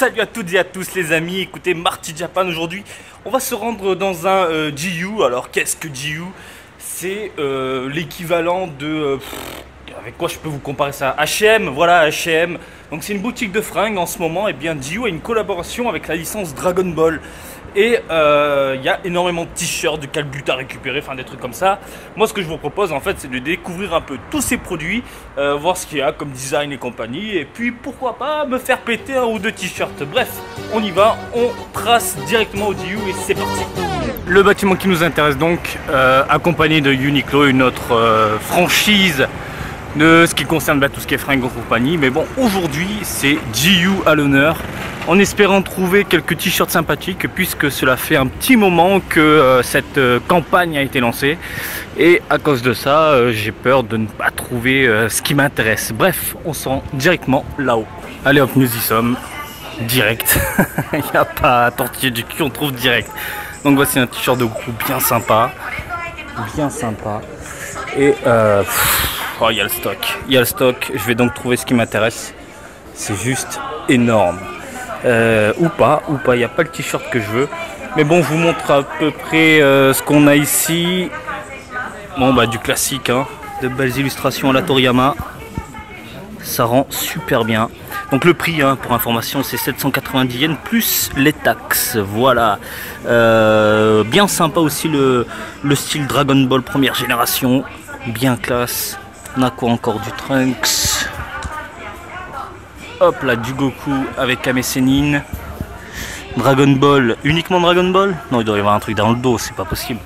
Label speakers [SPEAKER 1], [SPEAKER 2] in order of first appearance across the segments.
[SPEAKER 1] Salut à toutes et à tous les amis, écoutez Marty Japan aujourd'hui. On va se rendre dans un GU. Alors qu'est-ce que GU? C'est l'équivalent de... avec quoi je peux vous comparer ça? H&M, voilà H&M. Donc c'est une boutique de fringues en ce moment. Et bien GU a une collaboration avec la licence Dragon Ball. Et il y a énormément de t-shirts, de calbut à récupérer, enfin des trucs comme ça. Moi ce que je vous propose en fait c'est de découvrir un peu tous ces produits, voir ce qu'il y a comme design et compagnie. Et puis pourquoi pas me faire péter un ou deux t-shirts. Bref, on y va, on trace directement au GU et c'est parti. Le bâtiment qui nous intéresse donc, accompagné de Uniqlo, une autre franchise de ce qui concerne tout ce qui est fringues en compagnie. Mais bon, aujourd'hui c'est GU à l'honneur, en espérant trouver quelques t-shirts sympathiques puisque cela fait un petit moment que cette campagne a été lancée et à cause de ça j'ai peur de ne pas trouver ce qui m'intéresse. Bref, on se rend directement là-haut. Allez hop, nous y sommes, direct. Il n'y a pas à tortiller du cul, on trouve direct. Donc voici un t-shirt de Goku bien sympa, et oh, il y a le stock, je vais donc trouver ce qui m'intéresse. C'est juste énorme. Ou pas, il n'y a pas le t-shirt que je veux. Mais bon, je vous montre à peu près ce qu'on a ici. Bon bah du classique, hein. De belles illustrations à la Toriyama. Ça rend super bien. Donc le prix, hein, pour information, c'est 790 yens plus les taxes. Voilà. Bien sympa aussi le style Dragon Ball première génération. Bien classe. On a quoi encore? Du Trunks. Hop là, du Goku avec Kame Sennin. Dragon Ball, uniquement Dragon Ball? Non, il doit y avoir un truc dans le dos, c'est pas possible.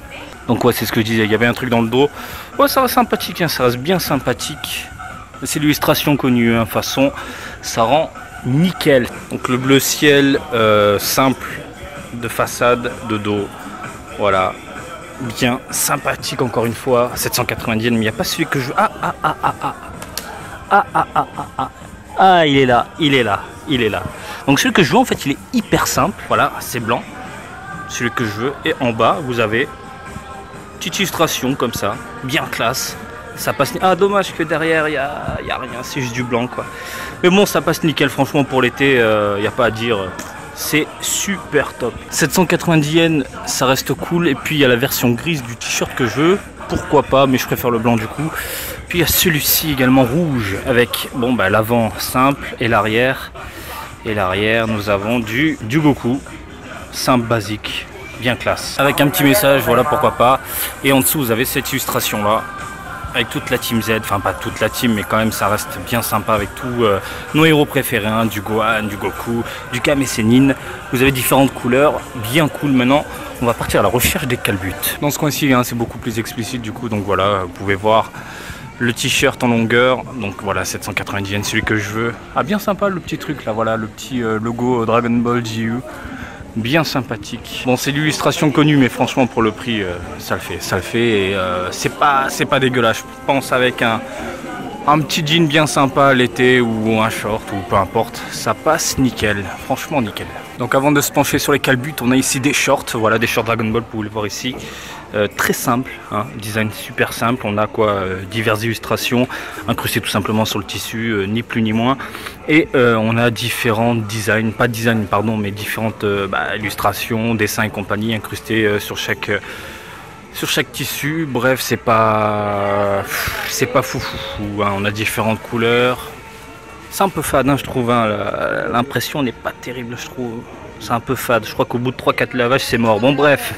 [SPEAKER 1] Donc ouais, c'est ce que je disais, il y avait un truc dans le dos. Ouais, ça reste sympathique, hein, ça reste bien sympathique. C'est l'illustration connue, hein, façon, ça rend nickel. Donc le bleu ciel simple de façade, de dos. Voilà, bien sympathique encore une fois. 790 yens, mais il n'y a pas celui que je veux. Ah, il est là. Donc celui que je veux en fait il est hyper simple, voilà, c'est blanc, celui que je veux. Et en bas vous avez petite illustration comme ça, bien classe, ça passe. Ah dommage que derrière il y a rien, c'est juste du blanc quoi. Mais bon, ça passe nickel, franchement pour l'été, il n'y a pas à dire, c'est super top. 790 yens, ça reste cool. Et puis il y a la version grise du t-shirt que je veux. Pourquoi pas, mais je préfère le blanc du coup. Puis il y a celui-ci également rouge avec bon bah l'avant simple et l'arrière. Et l'arrière nous avons du Goku simple basique, bien classe. Avec un petit message, voilà pourquoi pas. Et en dessous vous avez cette illustration là. Avec toute la team Z, enfin pas toute la team, mais quand même ça reste bien sympa avec tous nos héros préférés, hein, du Gohan, du Goku, du Kame Sennin. Vous avez différentes couleurs, bien cool. Maintenant, on va partir à la recherche des calbutes. Dans ce coin-ci, hein, c'est beaucoup plus explicite du coup, donc voilà, vous pouvez voir le t-shirt en longueur. Donc voilà, 790 yens, celui que je veux. Ah, bien sympa le petit truc là, voilà, le petit logo Dragon Ball GU. Bien sympathique. Bon, c'est l'illustration connue, mais franchement pour le prix ça le fait et c'est pas dégueulasse. Je pense avec un petit jean bien sympa l'été ou un short ou peu importe, ça passe nickel, franchement nickel. Donc avant de se pencher sur les calbutes, on a ici des shorts, voilà des shorts Dragon Ball, vous pouvez le voir ici. Très simple, hein, design super simple. On a quoi, diverses illustrations incrustées tout simplement sur le tissu, ni plus ni moins. Et on a différents designs, pas design pardon, mais différentes illustrations, dessins et compagnie incrustés sur chaque tissu. Bref, c'est pas foufou, hein. On a différentes couleurs. C'est un peu fade, hein, je trouve, hein. L'impression n'est pas terrible, je trouve. C'est un peu fade, je crois qu'au bout de 3-4 lavages c'est mort. Bon bref,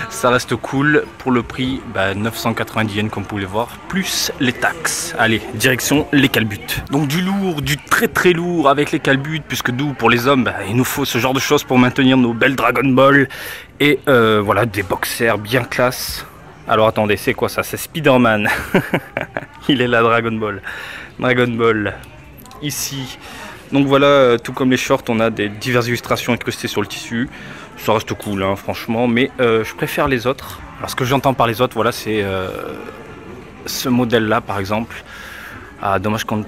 [SPEAKER 1] ça reste cool. Pour le prix, 990 yens comme vous pouvez le voir, plus les taxes. Allez, direction les calbutes. Donc du lourd, du très lourd avec les calbutes, puisque nous pour les hommes, il nous faut ce genre de choses pour maintenir nos belles Dragon Ball. Et voilà, des boxers bien classe. Alors attendez, c'est quoi ça? C'est Spider-Man. Il est là, Dragon Ball. Ici. Donc voilà, tout comme les shorts, on a des diverses illustrations incrustées sur le tissu. Ça reste cool, hein, franchement, mais je préfère les autres. Alors ce que j'entends par les autres, voilà, c'est ce modèle-là, par exemple. Ah, dommage qu'on ne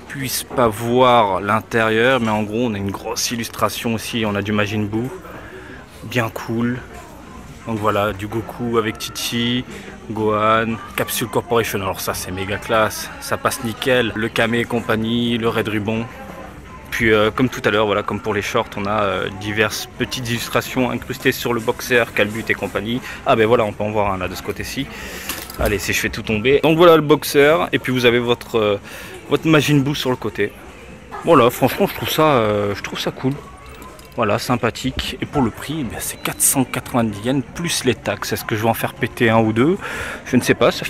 [SPEAKER 1] puisse pas voir l'intérieur, mais en gros, on a une grosse illustration aussi. On a du Majin Buu, bien cool. Donc voilà, du Goku avec Titi, Gohan, Capsule Corporation. Alors ça, c'est méga classe, ça passe nickel. Le Kame et compagnie, le Red Ribbon. puis comme tout à l'heure, voilà, comme pour les shorts, on a diverses petites illustrations incrustées sur le boxer, Calbut et compagnie. Ah ben voilà, on peut en voir un là de ce côté-ci. Allez, si je fais tout tomber. Donc voilà le boxer, et puis vous avez votre Majin Buu sur le côté. Voilà, franchement je trouve ça cool. Voilà, sympathique. Et pour le prix, eh c'est 490 yens plus les taxes. Est-ce que je vais en faire péter un ou deux? Je ne sais pas. Ça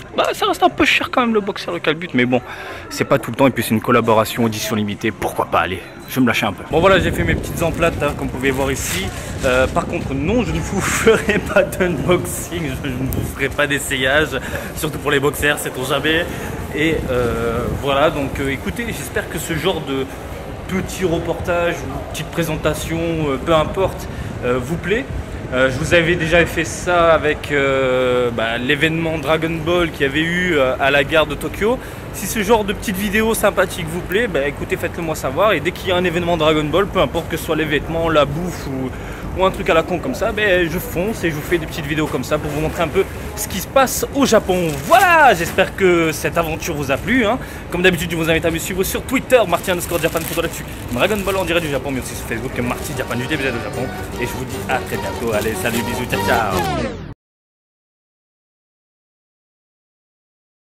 [SPEAKER 1] reste un peu cher quand même le boxer, le Calbut. Mais bon, c'est pas tout le temps. Et puis c'est une collaboration édition limitée. Pourquoi pas? Allez, je vais me lâcher un peu. Bon voilà, j'ai fait mes petites emplâtes, hein, comme vous pouvez voir ici. Par contre, non, je ne vous ferai pas d'unboxing. Je ne vous ferai pas d'essayage. Surtout pour les boxers, sait-on jamais. Et voilà, donc écoutez, j'espère que ce genre de petit reportage ou petite présentation, peu importe, vous plaît. Je vous avais déjà fait ça avec l'événement Dragon Ball qu'il y avait eu à la gare de Tokyo. Si ce genre de petite vidéo sympathique vous plaît, écoutez, faites-le moi savoir. Et dès qu'il y a un événement Dragon Ball, peu importe que ce soit les vêtements, la bouffe ou un truc à la con comme ça, je fonce et je vous fais des petites vidéos comme ça pour vous montrer un peu ce qui se passe au Japon. Voilà, j'espère que cette aventure vous a plu, hein. Comme d'habitude, je vous invite à me suivre sur Twitter, Marty_Japan, pour là-dessus Dragon Ball en direct du Japon, mais aussi sur Facebook, Marty Japan du DBZ au Japon. Et je vous dis à très bientôt. Allez, salut, bisous, ciao, ciao.